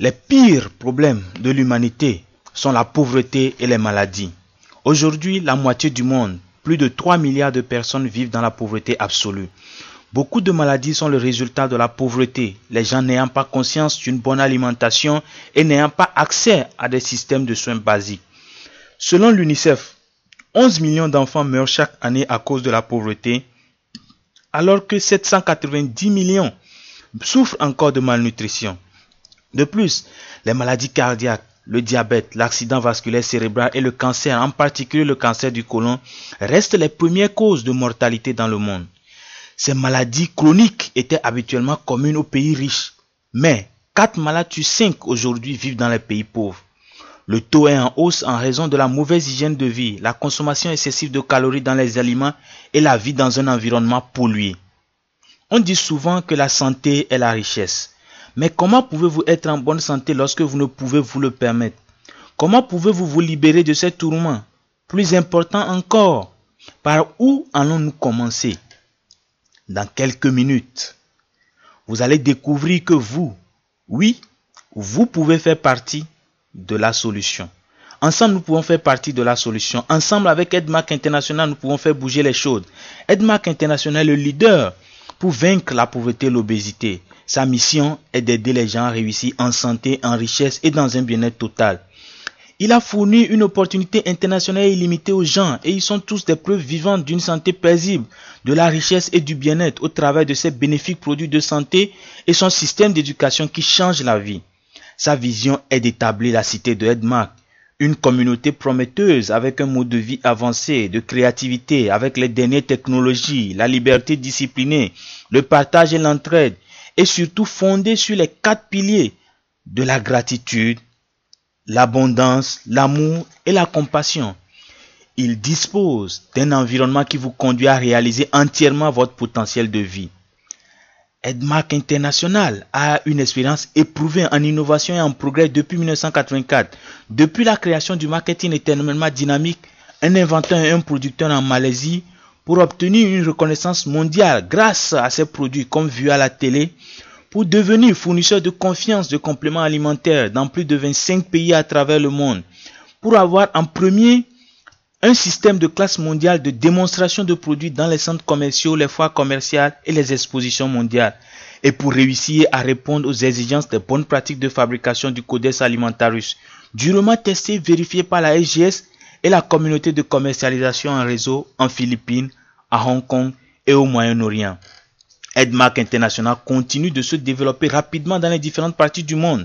Les pires problèmes de l'humanité sont la pauvreté et les maladies. Aujourd'hui, la moitié du monde, plus de 3 milliards de personnes vivent dans la pauvreté absolue. Beaucoup de maladies sont le résultat de la pauvreté, les gens n'ayant pas conscience d'une bonne alimentation et n'ayant pas accès à des systèmes de soins basiques. Selon l'UNICEF, 11 millions d'enfants meurent chaque année à cause de la pauvreté, alors que 790 millions souffrent encore de malnutrition. De plus, les maladies cardiaques, le diabète, l'accident vasculaire cérébral et le cancer, en particulier le cancer du côlon, restent les premières causes de mortalité dans le monde. Ces maladies chroniques étaient habituellement communes aux pays riches, mais 4 malades sur 5 aujourd'hui vivent dans les pays pauvres. Le taux est en hausse en raison de la mauvaise hygiène de vie, la consommation excessive de calories dans les aliments et la vie dans un environnement pollué. On dit souvent que la santé est la richesse. Mais comment pouvez-vous être en bonne santé lorsque vous ne pouvez vous le permettre? Comment pouvez-vous vous libérer de ces tourments? Plus important encore, par où allons-nous commencer? Dans quelques minutes, vous allez découvrir que vous pouvez faire partie de la solution. Ensemble, nous pouvons faire partie de la solution. Ensemble, avec Aidmark International, nous pouvons faire bouger les choses. Aidmark International est le leader pour vaincre la pauvreté et l'obésité. Sa mission est d'aider les gens à réussir en santé, en richesse et dans un bien-être total. Il a fourni une opportunité internationale illimitée aux gens et ils sont tous des preuves vivantes d'une santé paisible, de la richesse et du bien-être au travers de ses bénéfiques produits de santé et son système d'éducation qui change la vie. Sa vision est d'établir la cité de Aidmark, une communauté prometteuse avec un mode de vie avancé, de créativité, avec les dernières technologies, la liberté disciplinée, le partage et l'entraide, et surtout fondée sur les 4 piliers de la gratitude, l'abondance, l'amour et la compassion. Il dispose d'un environnement qui vous conduit à réaliser entièrement votre potentiel de vie. Aidmark International a une expérience éprouvée en innovation et en progrès depuis 1984. Depuis la création du marketing éternellement dynamique, un inventeur et un producteur en Malaisie, pour obtenir une reconnaissance mondiale grâce à ses produits comme vus à la télé, pour devenir fournisseur de confiance de compléments alimentaires dans plus de 25 pays à travers le monde, pour avoir en premier un système de classe mondiale de démonstration de produits dans les centres commerciaux, les foires commerciales et les expositions mondiales, et pour réussir à répondre aux exigences des bonnes pratiques de fabrication du Codex Alimentarius, durement testé et vérifié par la SGS et la communauté de commercialisation en réseau en Philippines, à Hong Kong et au Moyen-Orient. Aidmark International continue de se développer rapidement dans les différentes parties du monde.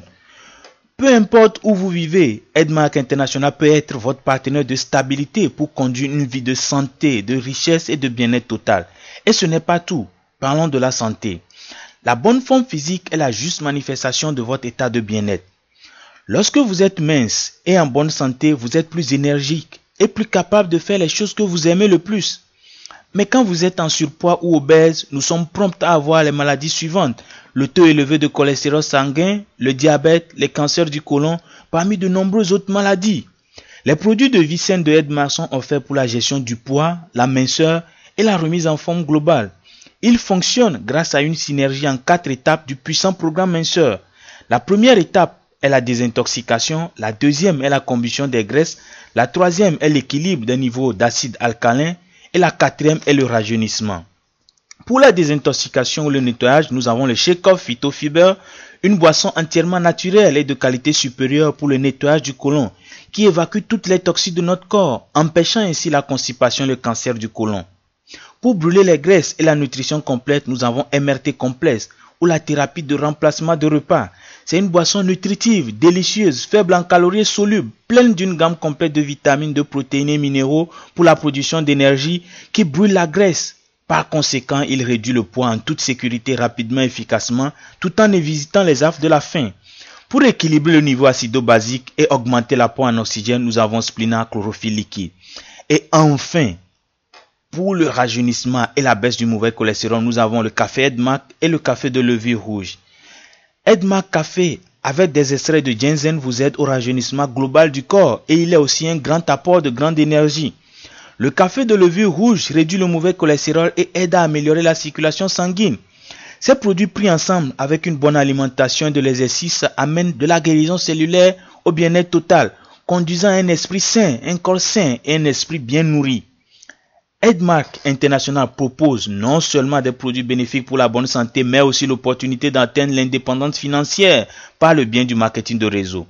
Peu importe où vous vivez, Aidmark International peut être votre partenaire de stabilité pour conduire une vie de santé, de richesse et de bien-être total. Et ce n'est pas tout. Parlons de la santé. La bonne forme physique est la juste manifestation de votre état de bien-être. Lorsque vous êtes mince et en bonne santé, vous êtes plus énergique et plus capable de faire les choses que vous aimez le plus. Mais quand vous êtes en surpoids ou obèse, nous sommes prompts à avoir les maladies suivantes. Le taux élevé de cholestérol sanguin, le diabète, les cancers du côlon, parmi de nombreuses autres maladies. Les produits de vie saine de Aidmark sont offerts pour la gestion du poids, la minceur et la remise en forme globale. Ils fonctionnent grâce à une synergie en 4 étapes du puissant programme minceur. La première étape est la désintoxication, la deuxième est la combustion des graisses, la troisième est l'équilibre des niveaux d'acide alcalin et la quatrième est le rajeunissement. Pour la désintoxication ou le nettoyage, nous avons le Shake-Off Phytofiber, une boisson entièrement naturelle et de qualité supérieure pour le nettoyage du côlon, qui évacue toutes les toxines de notre corps, empêchant ainsi la constipation et le cancer du côlon. Pour brûler les graisses et la nutrition complète, nous avons MRT Complex, ou la thérapie de remplacement de repas. C'est une boisson nutritive, délicieuse, faible en calories et soluble, pleine d'une gamme complète de vitamines, de protéines et minéraux pour la production d'énergie qui brûle la graisse. Par conséquent, il réduit le poids en toute sécurité rapidement et efficacement, tout en évitant les affres de la faim. Pour équilibrer le niveau acido-basique et augmenter l'apport en oxygène, nous avons Splina Chlorophylle liquide. Et enfin, pour le rajeunissement et la baisse du mauvais cholestérol, nous avons le café Aidmark et le café de levure rouge. Aidmark Café avec des extraits de ginseng vous aide au rajeunissement global du corps et il est aussi un grand apport de grande énergie. Le café de levure rouge réduit le mauvais cholestérol et aide à améliorer la circulation sanguine. Ces produits pris ensemble avec une bonne alimentation et de l'exercice amènent de la guérison cellulaire au bien-être total, conduisant à un esprit sain, un corps sain et un esprit bien nourri. Edmark International propose non seulement des produits bénéfiques pour la bonne santé, mais aussi l'opportunité d'atteindre l'indépendance financière par le biais du marketing de réseau.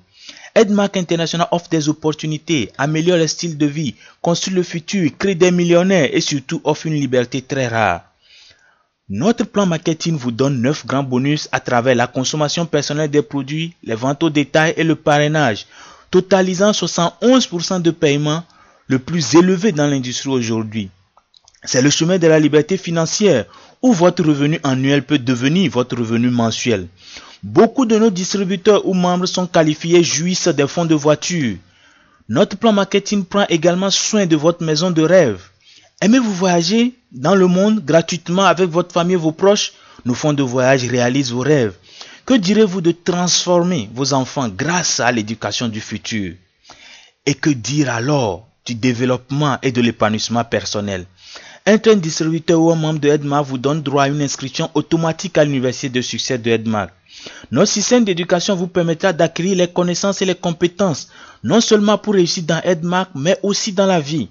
Edmark International offre des opportunités, améliore le style de vie, construit le futur, crée des millionnaires et surtout offre une liberté très rare. Notre plan marketing vous donne 9 grands bonus à travers la consommation personnelle des produits, les ventes au détail et le parrainage, totalisant 71% de paiement, le plus élevé dans l'industrie aujourd'hui. C'est le chemin de la liberté financière où votre revenu annuel peut devenir votre revenu mensuel. Beaucoup de nos distributeurs ou membres sont qualifiés et jouissent des fonds de voiture. Notre plan marketing prend également soin de votre maison de rêve. Aimez-vous voyager dans le monde gratuitement avec votre famille et vos proches? Nos fonds de voyage réalisent vos rêves. Que direz-vous de transformer vos enfants grâce à l'éducation du futur? Et que dire alors du développement et de l'épanouissement personnel? Être un distributeur ou un membre de Edmark vous donne droit à une inscription automatique à l'université de succès de Edmark. Notre système d'éducation vous permettra d'acquérir les connaissances et les compétences, non seulement pour réussir dans Edmark, mais aussi dans la vie.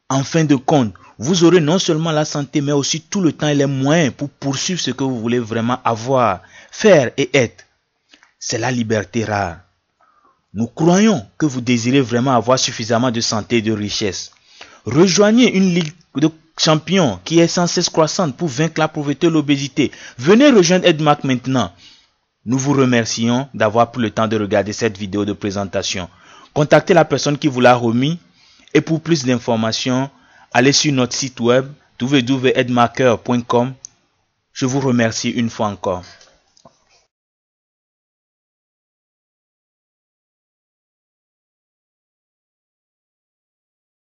En fin de compte, vous aurez non seulement la santé, mais aussi tout le temps et les moyens pour poursuivre ce que vous voulez vraiment avoir, faire et être. C'est la liberté rare. Nous croyons que vous désirez vraiment avoir suffisamment de santé et de richesse. Rejoignez une ligue de champions qui est sans cesse croissante pour vaincre la pauvreté et l'obésité. Venez rejoindre Edmark maintenant. Nous vous remercions d'avoir pris le temps de regarder cette vidéo de présentation. Contactez la personne qui vous l'a remis et pour plus d'informations, allez sur notre site web www.edmarker.com. Je vous remercie une fois encore.